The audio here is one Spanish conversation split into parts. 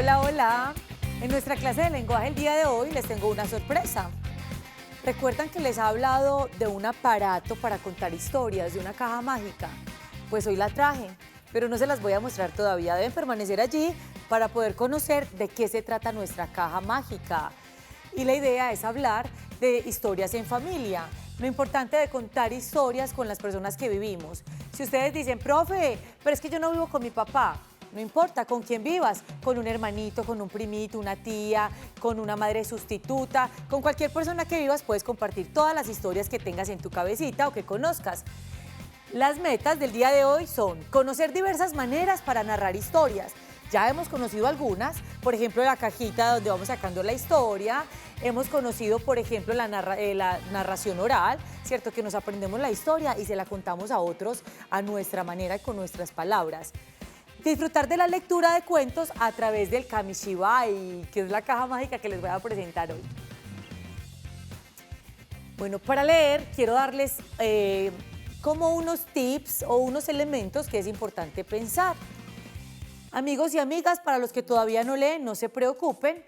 Hola, hola. En nuestra clase de lenguaje el día de hoy les tengo una sorpresa. ¿Recuerdan que les he hablado de un aparato para contar historias, de una caja mágica? Pues hoy la traje, pero no se las voy a mostrar todavía. Deben permanecer allí para poder conocer de qué se trata nuestra caja mágica. Y la idea es hablar de historias en familia. Lo importante de contar historias con las personas que vivimos. Si ustedes dicen, profe, pero es que yo no vivo con mi papá. No importa con quién vivas, con un hermanito, con un primito, una tía, con una madre sustituta, con cualquier persona que vivas puedes compartir todas las historias que tengas en tu cabecita o que conozcas. Las metas del día de hoy son conocer diversas maneras para narrar historias. Ya hemos conocido algunas, por ejemplo, la cajita donde vamos sacando la historia. Hemos conocido, por ejemplo, la narración oral, ¿cierto? Que nos aprendemos la historia y se la contamos a otros a nuestra manera y con nuestras palabras. Disfrutar de la lectura de cuentos a través del Kamishibai, que es la caja mágica que les voy a presentar hoy. Bueno, para leer quiero darles como unos tips o unos elementos que es importante pensar. Amigos y amigas, para los que todavía no leen, no se preocupen,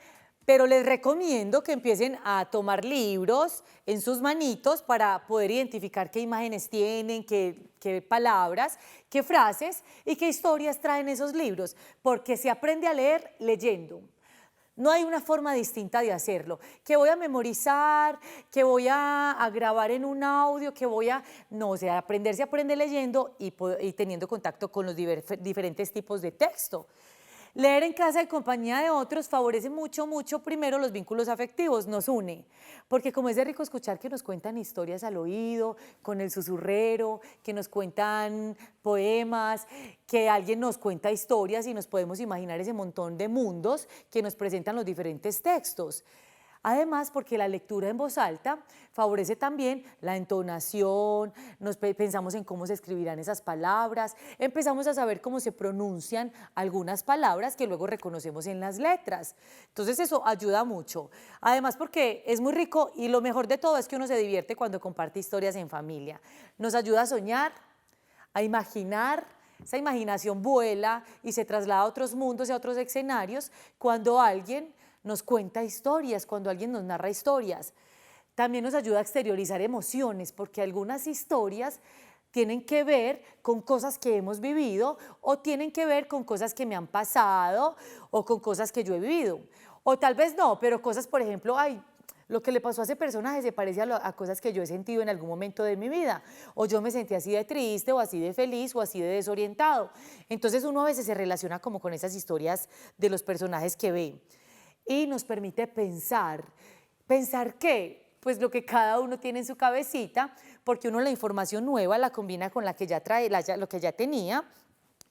pero les recomiendo que empiecen a tomar libros en sus manitos para poder identificar qué imágenes tienen, qué palabras, qué frases y qué historias traen esos libros, porque se aprende a leer leyendo. No hay una forma distinta de hacerlo, que voy a memorizar, que voy a grabar en un audio, que voy a... No, o sea, aprender se aprende leyendo y teniendo contacto con los diferentes tipos de texto. Leer en casa en compañía de otros favorece mucho, primero los vínculos afectivos, nos une, porque como es de rico escuchar que nos cuentan historias al oído, con el susurrero, que nos cuentan poemas, que alguien nos cuenta historias y nos podemos imaginar ese montón de mundos que nos presentan los diferentes textos. Además, porque la lectura en voz alta favorece también la entonación, pensamos en cómo se escribirán esas palabras, empezamos a saber cómo se pronuncian algunas palabras que luego reconocemos en las letras. Entonces eso ayuda mucho. Además porque es muy rico y lo mejor de todo es que uno se divierte cuando comparte historias en familia. Nos ayuda a soñar, a imaginar. Esa imaginación vuela y se traslada a otros mundos y a otros escenarios cuando alguien nos cuenta historias, cuando alguien nos narra historias. También nos ayuda a exteriorizar emociones, porque algunas historias tienen que ver con cosas que hemos vivido o tienen que ver con cosas que me han pasado o con cosas que yo he vivido. O tal vez no, pero cosas, por ejemplo, lo que le pasó a ese personaje se parece a cosas que yo he sentido en algún momento de mi vida. O yo me sentí así de triste, o así de feliz, o así de desorientado. Entonces uno a veces se relaciona como con esas historias de los personajes que ve. Y nos permite pensar. ¿Pensar qué? Pues lo que cada uno tiene en su cabecita, porque uno la información nueva la combina con la que ya trae, lo que ya tenía,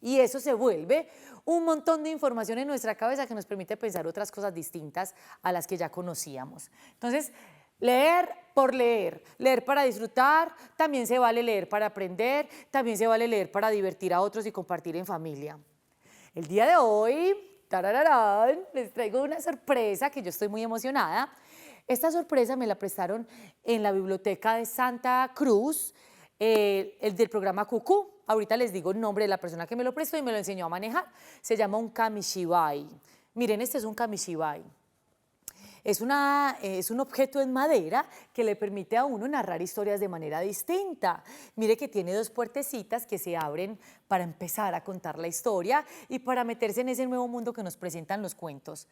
y eso se vuelve un montón de información en nuestra cabeza que nos permite pensar otras cosas distintas a las que ya conocíamos. Entonces, leer por leer, leer para disfrutar, también se vale leer para aprender, también se vale leer para divertir a otros y compartir en familia. El día de hoy, tarararán, les traigo una sorpresa que yo estoy muy emocionada. Esta sorpresa me la prestaron en la biblioteca de Santa Cruz, el del programa Cucú. Ahorita les digo el nombre de la persona que me lo prestó y me lo enseñó a manejar. Se llama un Kamishibai. Miren, este es un Kamishibai. Es un objeto en madera que le permite a uno narrar historias de manera distinta. Mire que tiene dos puertecitas que se abren para empezar a contar la historia y para meterse en ese nuevo mundo que nos presentan los cuentos.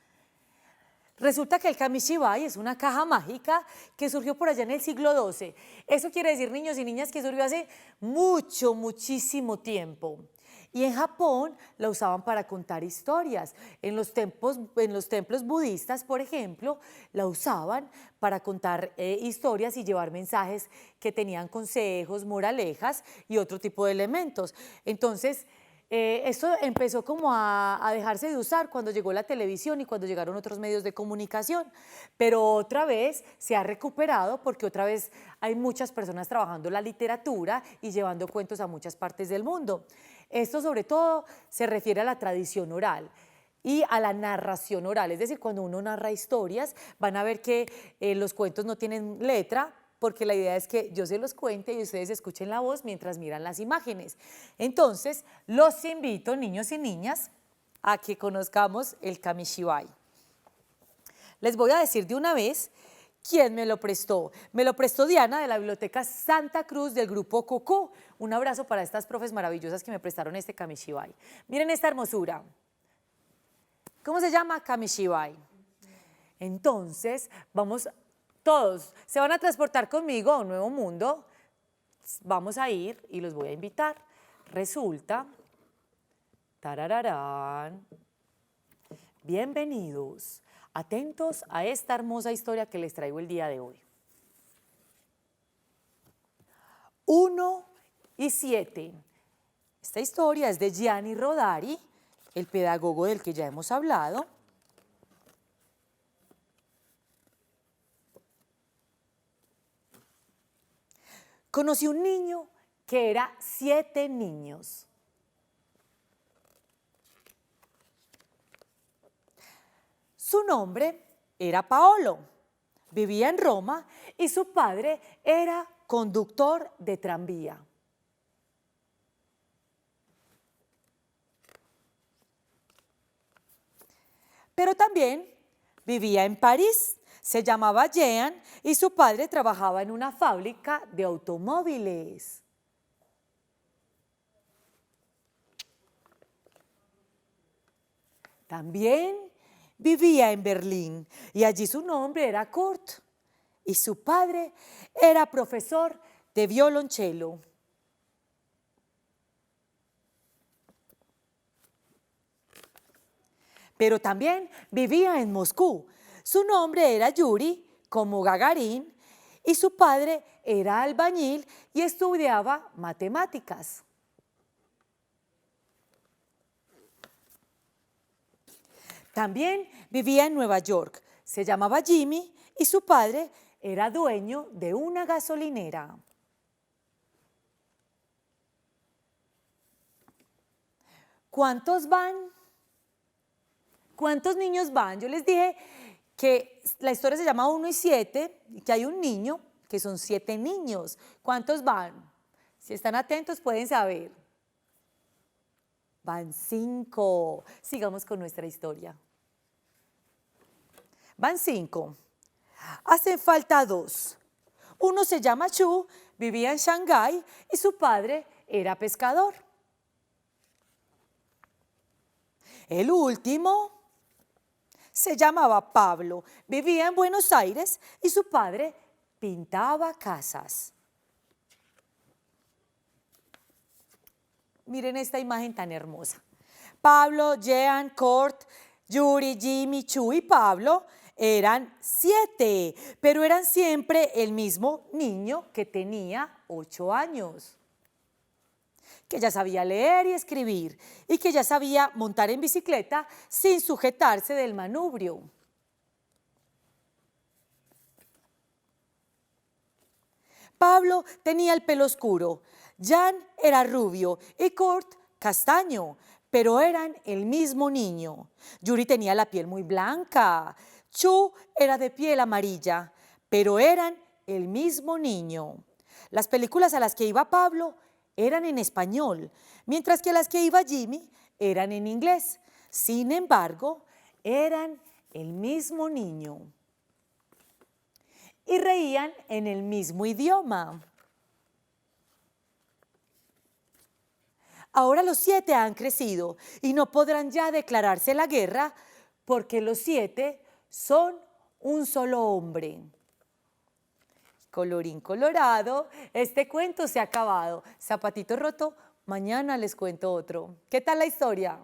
Resulta que el Kamishibai es una caja mágica que surgió por allá en el siglo XII. Eso quiere decir, niños y niñas, que surgió hace muchísimo tiempo. Y en Japón la usaban para contar historias. En los templos budistas, por ejemplo, la usaban para contar historias y llevar mensajes que tenían consejos, moralejas y otro tipo de elementos. Entonces, esto empezó como a dejarse de usar cuando llegó la televisión y cuando llegaron otros medios de comunicación, pero otra vez se ha recuperado porque otra vez hay muchas personas trabajando la literatura y llevando cuentos a muchas partes del mundo. Esto sobre todo se refiere a la tradición oral y a la narración oral, es decir, cuando uno narra historias van a ver que los cuentos no tienen letra, porque la idea es que yo se los cuente y ustedes escuchen la voz mientras miran las imágenes. Entonces, los invito, niños y niñas, a que conozcamos el Kamishibai. Les voy a decir de una vez quién me lo prestó. Me lo prestó Diana de la Biblioteca Santa Cruz del Grupo Cocó. Un abrazo para estas profes maravillosas que me prestaron este Kamishibai. Miren esta hermosura. ¿Cómo se llama? Kamishibai. Entonces, vamos, todos se van a transportar conmigo a un nuevo mundo. Vamos a ir y los voy a invitar. Resulta, tarararán, bienvenidos, atentos a esta hermosa historia que les traigo el día de hoy. 1 y 7. Esta historia es de Gianni Rodari, el pedagogo del que ya hemos hablado. Conocí un niño que era 7 niños. Su nombre era Paolo, vivía en Roma y su padre era conductor de tranvía. Pero también vivía en París, se llamaba Jean y su padre trabajaba en una fábrica de automóviles. También vivía en Berlín y allí su nombre era Kurt y su padre era profesor de violonchelo. Pero también vivía en Moscú. Su nombre era Yuri, como Gagarin, y su padre era albañil y estudiaba matemáticas. También vivía en Nueva York. Se llamaba Jimmy y su padre era dueño de una gasolinera. ¿Cuántos van? ¿Cuántos niños van? Yo les dije que la historia se llama 1 y 7, y que hay un niño, que son 7 niños. ¿Cuántos van? Si están atentos pueden saber. Van 5. Sigamos con nuestra historia. Van 5. Hacen falta 2. Uno se llama Chu, vivía en Shanghái y su padre era pescador. El último se llamaba Pablo, vivía en Buenos Aires y su padre pintaba casas. Miren esta imagen tan hermosa. Pablo, Jean, Kurt, Yuri, Jimmy, Chu y Pablo eran 7, pero eran siempre el mismo niño que tenía 8 años. Que ya sabía leer y escribir y que ya sabía montar en bicicleta sin sujetarse del manubrio. Pablo tenía el pelo oscuro, Jan era rubio y Kurt castaño, pero eran el mismo niño. Yuri tenía la piel muy blanca, Chu era de piel amarilla, pero eran el mismo niño. Las películas a las que iba Pablo eran en español, mientras que las que iba Jimmy eran en inglés. Sin embargo, eran el mismo niño. Y reían en el mismo idioma. Ahora los 7 han crecido y no podrán ya declararse la guerra porque los 7 son un solo hombre. Colorín colorado, este cuento se ha acabado. Zapatito roto, mañana les cuento otro. ¿Qué tal la historia?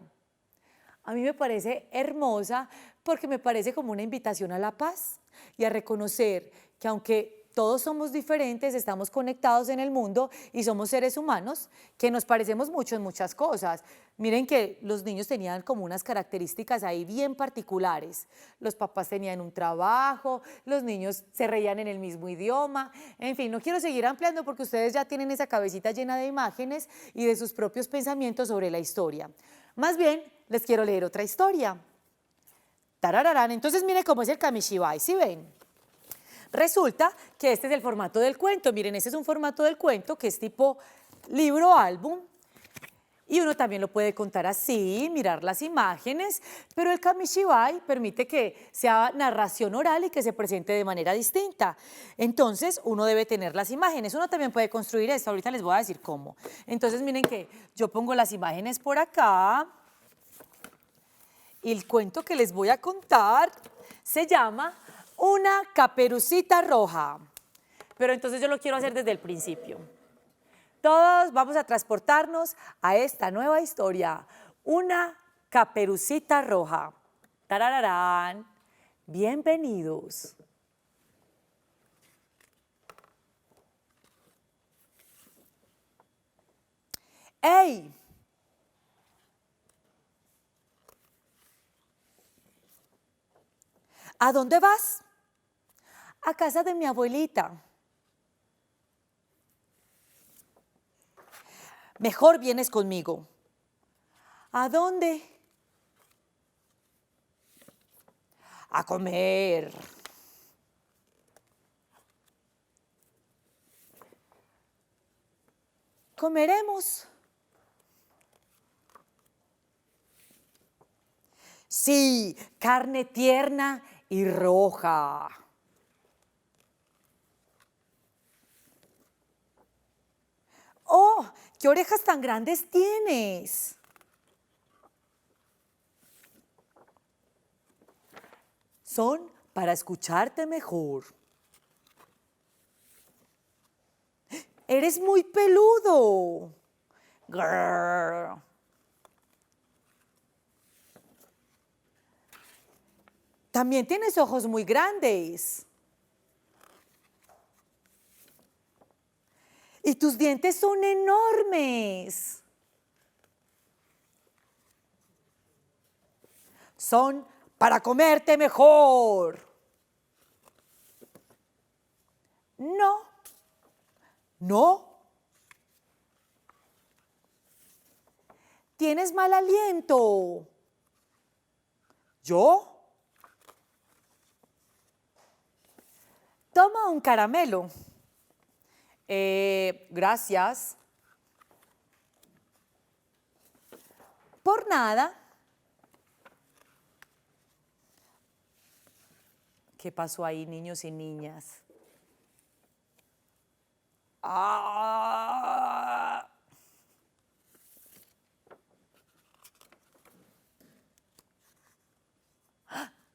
A mí me parece hermosa porque me parece como una invitación a la paz y a reconocer que aunque todos somos diferentes, estamos conectados en el mundo y somos seres humanos que nos parecemos mucho en muchas cosas. Miren que los niños tenían como unas características ahí bien particulares. Los papás tenían un trabajo, los niños se reían en el mismo idioma. En fin, no quiero seguir ampliando porque ustedes ya tienen esa cabecita llena de imágenes y de sus propios pensamientos sobre la historia. Más bien, les quiero leer otra historia. Tarararán, entonces miren cómo es el Kamishibai, ¿sí ven? Resulta que este es el formato del cuento. Miren, este es un formato del cuento que es tipo libro álbum. Y uno también lo puede contar así, mirar las imágenes, pero el Kamishibai permite que sea narración oral y que se presente de manera distinta. Entonces, uno debe tener las imágenes. Uno también puede construir esto, ahorita les voy a decir cómo. Entonces, miren que yo pongo las imágenes por acá y el cuento que les voy a contar se llama Una caperucita roja. Pero entonces yo lo quiero hacer desde el principio. Todos vamos a transportarnos a esta nueva historia, Una caperucita roja. ¡Tarararán! Bienvenidos. ¡Ey! ¿A dónde vas? A casa de mi abuelita. Mejor vienes conmigo. ¿A dónde? A comer. ¿Comeremos? Sí, carne tierna y roja. ¡Oh! ¿Qué orejas tan grandes tienes? Son para escucharte mejor. Eres muy peludo. Grrr. También tienes ojos muy grandes. Y tus dientes son enormes. Son para comerte mejor. No. No. Tienes mal aliento. ¿Yo? Toma un caramelo. Gracias. Por nada. ¿Qué pasó ahí, niños y niñas? ¡Ah!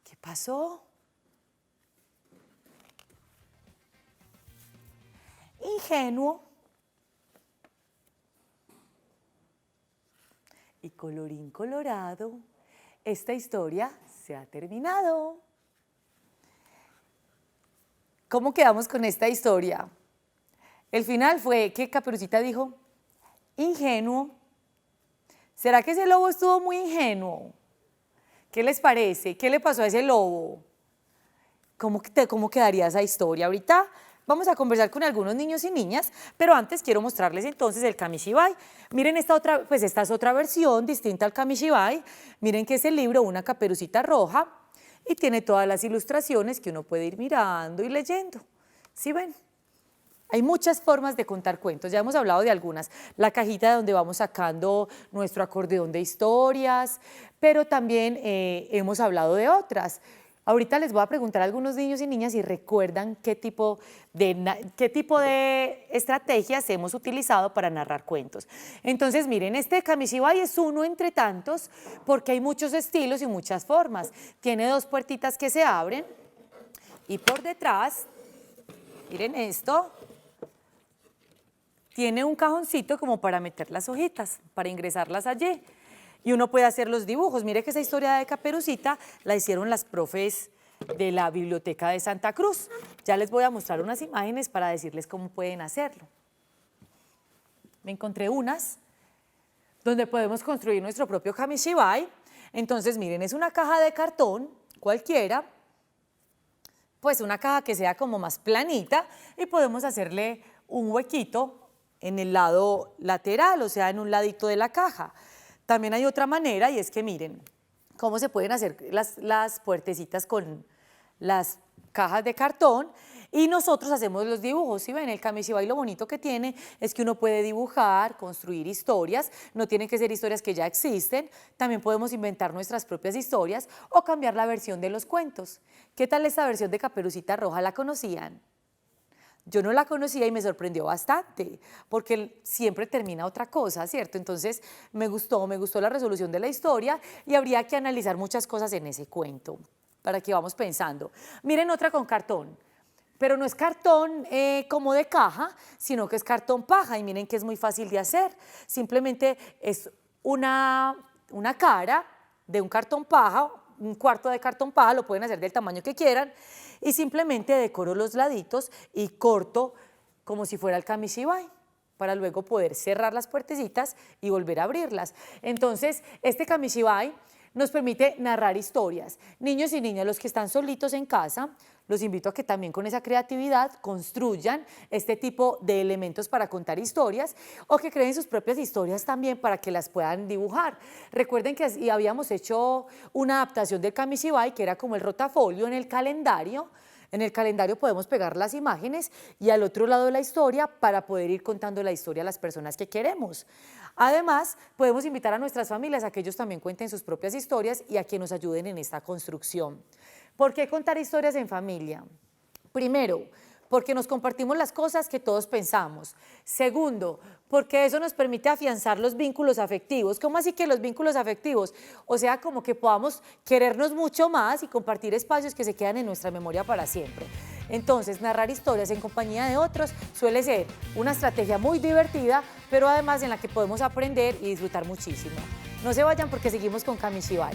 ¿Qué pasó? Ingenuo. Y colorín colorado, esta historia se ha terminado. ¿Cómo quedamos con esta historia? El final fue que Caperucita dijo, ingenuo. ¿Será que ese lobo estuvo muy ingenuo? ¿Qué les parece? ¿Qué le pasó a ese lobo? ¿Cómo quedaría esa historia? Ahorita vamos a conversar con algunos niños y niñas, pero antes quiero mostrarles entonces el Kamishibai. Miren esta es otra versión distinta al Kamishibai. Miren que es el libro Una caperucita roja y tiene todas las ilustraciones que uno puede ir mirando y leyendo. ¿Sí ven? Hay muchas formas de contar cuentos, ya hemos hablado de algunas. La cajita de donde vamos sacando nuestro acordeón de historias, pero también hemos hablado de otras. Ahorita les voy a preguntar a algunos niños y niñas si recuerdan qué tipo de estrategias hemos utilizado para narrar cuentos. Entonces, miren, este Kamishibai es uno entre tantos porque hay muchos estilos y muchas formas. Tiene dos puertitas que se abren y por detrás, miren esto, tiene un cajoncito como para meter las hojitas, para ingresarlas allí. Y uno puede hacer los dibujos. Mire que esa historia de Caperucita la hicieron las profes de la Biblioteca de Santa Cruz. Ya les voy a mostrar unas imágenes para decirles cómo pueden hacerlo. Me encontré unas donde podemos construir nuestro propio Kamishibai. Entonces, miren, es una caja de cartón cualquiera, pues una caja que sea como más planita y podemos hacerle un huequito en el lado lateral, o sea, en un ladito de la caja. También hay otra manera y es que miren cómo se pueden hacer las puertecitas con las cajas de cartón Y nosotros hacemos los dibujos. Si ven, el Kamishibai lo bonito que tiene es que uno puede dibujar, construir historias, no tienen que ser historias que ya existen, también podemos inventar nuestras propias historias o cambiar la versión de los cuentos. ¿Qué tal esta versión de Caperucita Roja? ¿La conocían? Yo no la conocía y me sorprendió bastante, porque siempre termina otra cosa, ¿cierto? Entonces me gustó la resolución de la historia y habría que analizar muchas cosas en ese cuento, para que vamos pensando. Miren otra con cartón, pero no es cartón como de caja, sino que es cartón paja y miren que es muy fácil de hacer. Simplemente es una cara de un cartón paja, un cuarto de cartón paja, lo pueden hacer del tamaño que quieran, y simplemente decoro los laditos y corto como si fuera el Kamishibai, para luego poder cerrar las puertecitas y volver a abrirlas. Entonces, este Kamishibai nos permite narrar historias. Niños y niñas, los que están solitos en casa, los invito a que también con esa creatividad construyan este tipo de elementos para contar historias o que creen sus propias historias también para que las puedan dibujar. Recuerden que habíamos hecho una adaptación del Kamishibai que era como el rotafolio en el calendario. En el calendario podemos pegar las imágenes y al otro lado de la historia para poder ir contando la historia a las personas que queremos. Además, podemos invitar a nuestras familias a que ellos también cuenten sus propias historias y a que nos ayuden en esta construcción. ¿Por qué contar historias en familia? Primero, porque nos compartimos las cosas que todos pensamos. Segundo, porque eso nos permite afianzar los vínculos afectivos. ¿Cómo así que los vínculos afectivos? O sea, como que podamos querernos mucho más y compartir espacios que se quedan en nuestra memoria para siempre. Entonces, narrar historias en compañía de otros suele ser una estrategia muy divertida, pero además en la que podemos aprender y disfrutar muchísimo. No se vayan porque seguimos con Kamishibai.